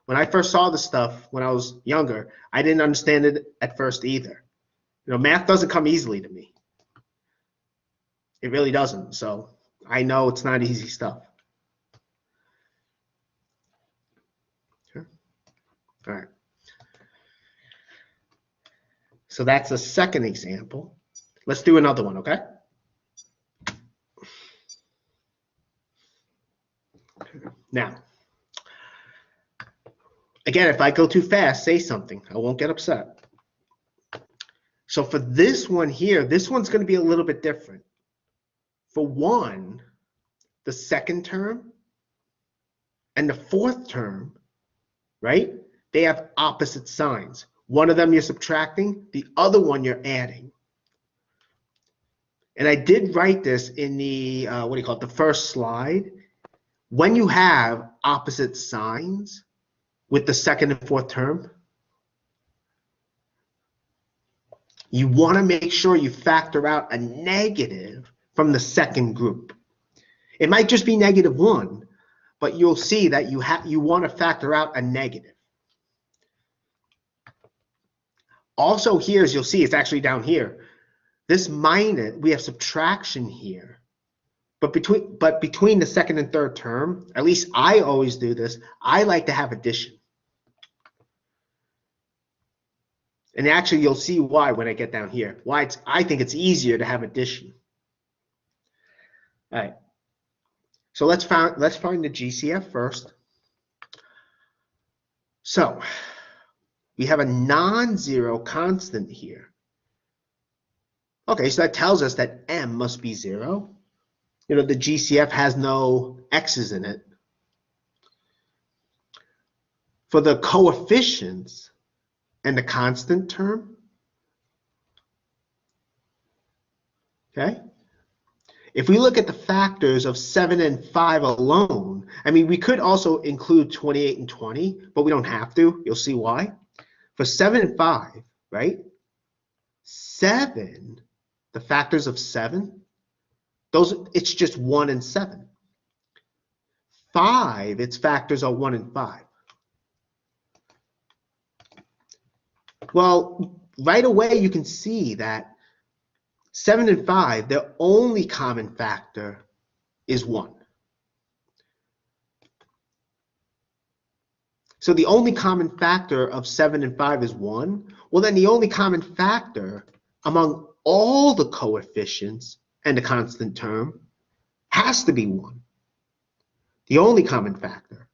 When I first saw this stuff when I was younger, I didn't understand it at first either. Math doesn't come easily to me. It really doesn't. So I know it's not easy stuff. Okay. All right. So that's a second example. Let's do another one, okay? Now, again, if I go too fast, say something. I won't get upset. So for this one here, this one's going to be a little bit different. For one, the second term and the fourth term, right? They have opposite signs. One of them you're subtracting, the other one you're adding. And I did write this in the, the first slide. When you have opposite signs with the second and fourth term, you want to make sure you factor out a negative from the second group. It might just be -1, but you'll see that you want to factor out a negative. Also here, as you'll see, it's actually down here. This minus, we have subtraction here. But between the second and third term, at least I always do this, I like to have addition. And actually, you'll see why when I get down here. I think it's easier to have addition. All right. So let's find the GCF first. So we have a non-zero constant here. Okay, so that tells us that m must be 0. The GCF has no x's in it. For the coefficients and the constant term, okay? If we look at the factors of 7 and 5 alone, I mean, we could also include 28 and 20, but we don't have to. You'll see why. For 7 and 5, right? 7, the factors of 7, it's just 1 and 7. 5, its factors are 1 and 5. Well, right away you can see that 7 and 5, their only common factor is 1. So the only common factor of 7 and 5 is 1. Well, then the only common factor among all the coefficients and the constant term has to be 1. The only common factor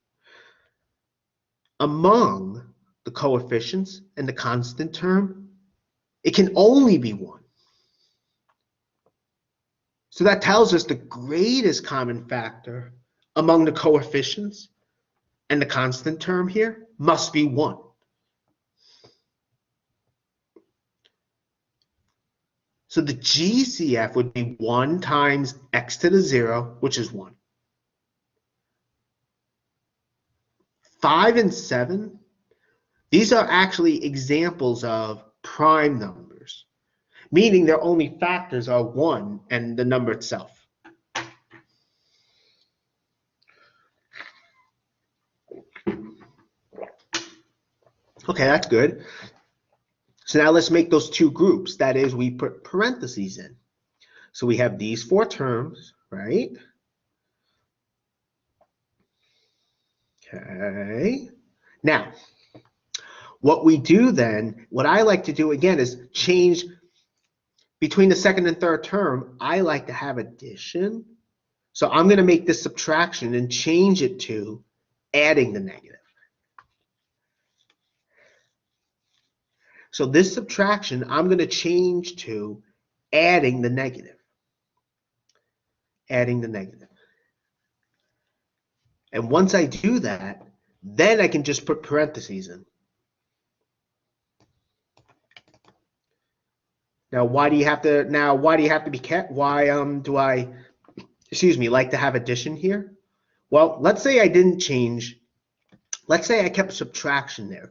among the coefficients and the constant term, it can only be 1. So that tells us the greatest common factor among the coefficients and the constant term here must be 1. So the GCF would be 1 times x to the 0, which is 1. 5 and 7, these are actually examples of prime numbers, meaning their only factors are 1 and the number itself. Okay, that's good. So now let's make those two groups. That is, we put parentheses in. So we have these 4 terms, right? Okay. Now, what we do then, what I like to do again is change between the second and third term. I like to have addition. So I'm going to make this subtraction and change it to adding the negative. So this subtraction, I'm going to change to adding the negative. Adding the negative. And once I do that, then I can just put parentheses in. Now, why do you have to be kept? Why do I, like to have addition here? Well, let's say I didn't change. Let's say I kept subtraction there,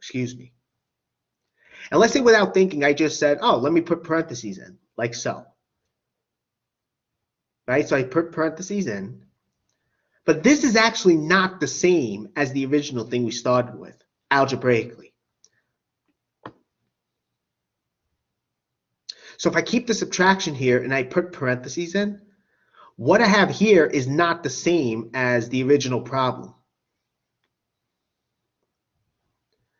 And let's say without thinking, I just said, oh, let me put parentheses in, like so. Right? So I put parentheses in. But this is actually not the same as the original thing we started with. algebraically. So if I keep the subtraction here and I put parentheses in, what I have here is not the same as the original problem.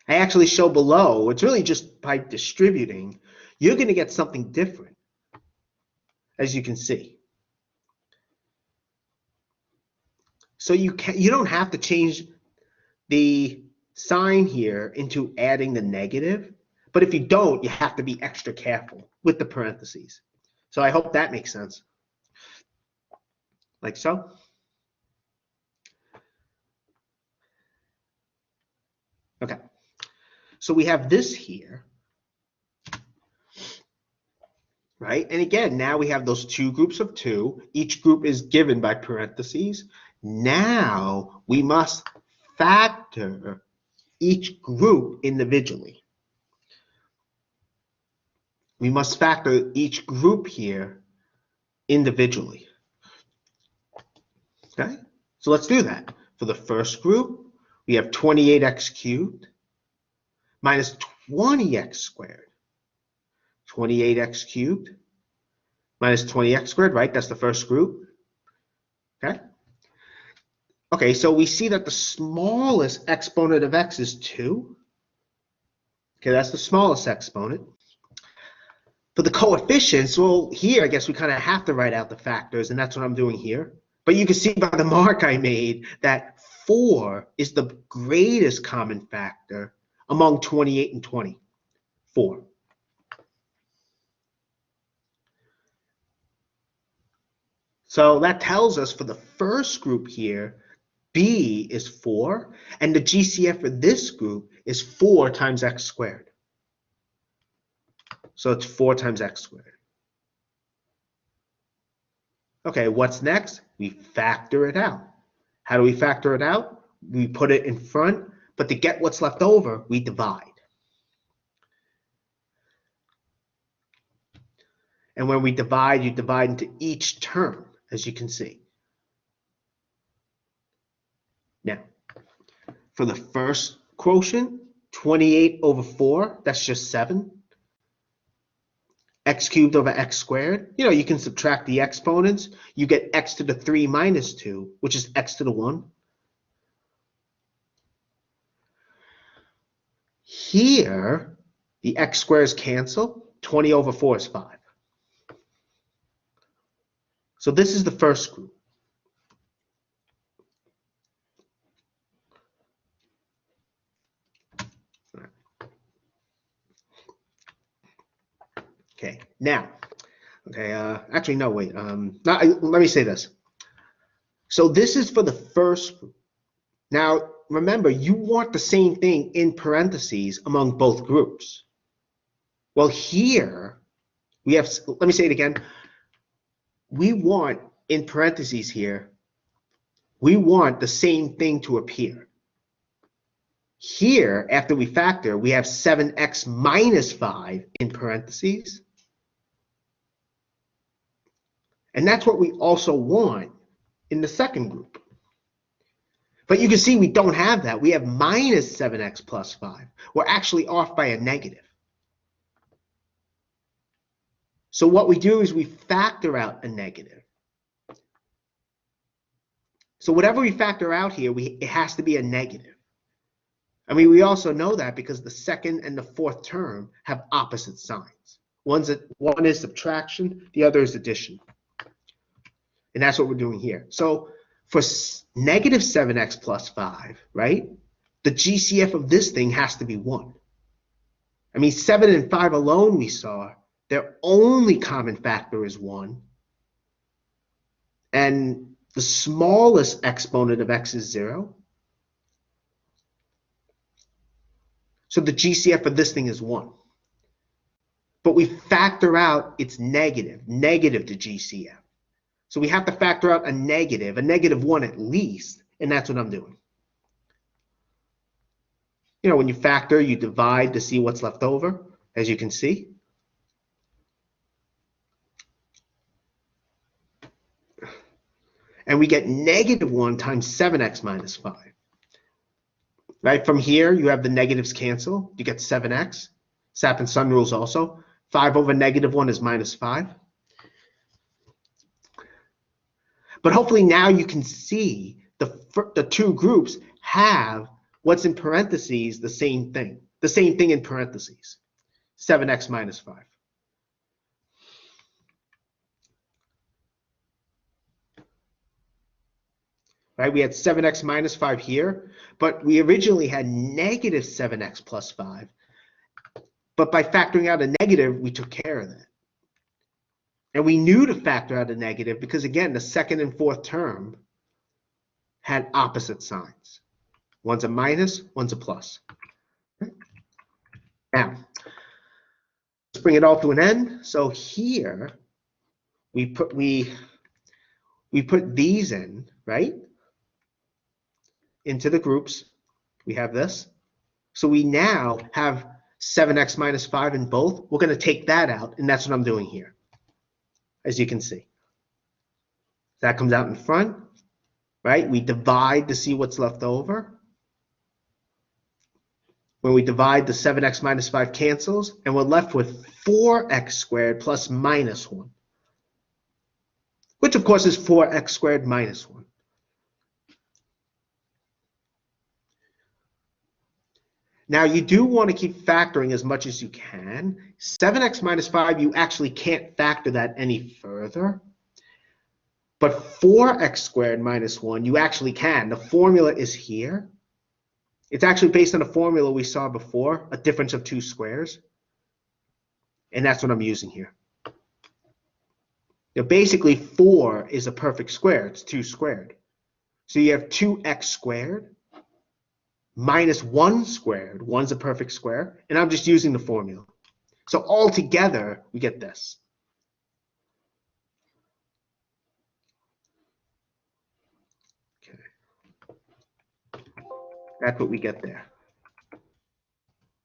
I actually show below, it's really just by distributing, you're going to get something different, as you can see. So you don't have to change the sign here into adding the negative, but if you don't, you have to be extra careful with the parentheses. So I hope that makes sense. Like so. Okay. So we have this here, right? And again, now we have those two groups of two. Each group is given by parentheses. Now we must factor each group individually. We must factor each group here individually. Okay, so let's do that. For the first group, we have 28x cubed minus 20x squared. 28x cubed minus 20x squared, right? That's the first group. Okay. Okay, so we see that the smallest exponent of x is 2. Okay, that's the smallest exponent. For the coefficients, well, here I guess we kind of have to write out the factors, and that's what I'm doing here. But you can see by the mark I made that 4 is the greatest common factor among 28 and 20. 4. So that tells us for the first group here, B is 4, and the GCF for this group is 4 times x squared. So it's 4 times x squared. Okay, what's next? We factor it out. How do we factor it out? We put it in front, but to get what's left over, we divide. And when we divide, you divide into each term, as you can see. Now, for the first quotient, 28 over 4, that's just 7. X cubed over x squared, you can subtract the exponents. You get x to the 3 minus 2, which is x to the 1. Here, the x squares cancel. 20 over 4 is 5. So this is the first group. Okay, now, actually, no, wait. Let me say this. So this is for the first group. Now, remember, you want the same thing in parentheses among both groups. Well, here, we have, let me say it again. We want, in parentheses here, we want the same thing to appear. Here, after we factor, we have 7x minus 5 in parentheses. And that's what we also want in the second group. But you can see we don't have that. We have minus 7x plus 5. We're actually off by a negative. So what we do is we factor out a negative. So whatever we factor out here, it has to be a negative. I mean, we also know that because the second and the fourth term have opposite signs. One is subtraction, the other is addition. And that's what we're doing here. So for negative 7x plus 5, right, the GCF of this thing has to be 1. I mean, 7 and 5 alone we saw, their only common factor is 1. And the smallest exponent of x is 0. So the GCF of this thing is 1. But we factor out its negative to GCF. So we have to factor out a negative 1 at least, and that's what I'm doing. When you factor, you divide to see what's left over, as you can see. And we get negative 1 times 7x minus 5. right? From here, you have the negatives cancel. You get 7x. Sap and sun rules also. 5 over -1 is -5. But hopefully now you can see the two groups have what's in parentheses the same thing in parentheses, 7x minus 5. Right, we had 7x minus 5 here, but we originally had negative 7x plus 5. But by factoring out a negative, we took care of that. And we knew to factor out a negative because, again, the second and fourth term had opposite signs. One's a minus, one's a plus. Now, let's bring it all to an end. So here, we put these in, right? Into the groups. We have this. So we now have 7x minus 5 in both. We're going to take that out, and that's what I'm doing here, as you can see. That comes out in front, right? We divide to see what's left over. When we divide, the 7x minus 5 cancels, and we're left with 4x squared plus minus 1, which of course is 4x squared minus 1. Now you do want to keep factoring as much as you can. 7x minus 5, you actually can't factor that any further. But 4x squared minus 1, you actually can. The formula is here. It's actually based on a formula we saw before, a difference of 2 squares. And that's what I'm using here. Now basically 4 is a perfect square. It's 2 squared. So you have 2x squared minus 1 squared. 1's a perfect square. And I'm just using the formula. So all together, we get this. Okay. That's what we get there.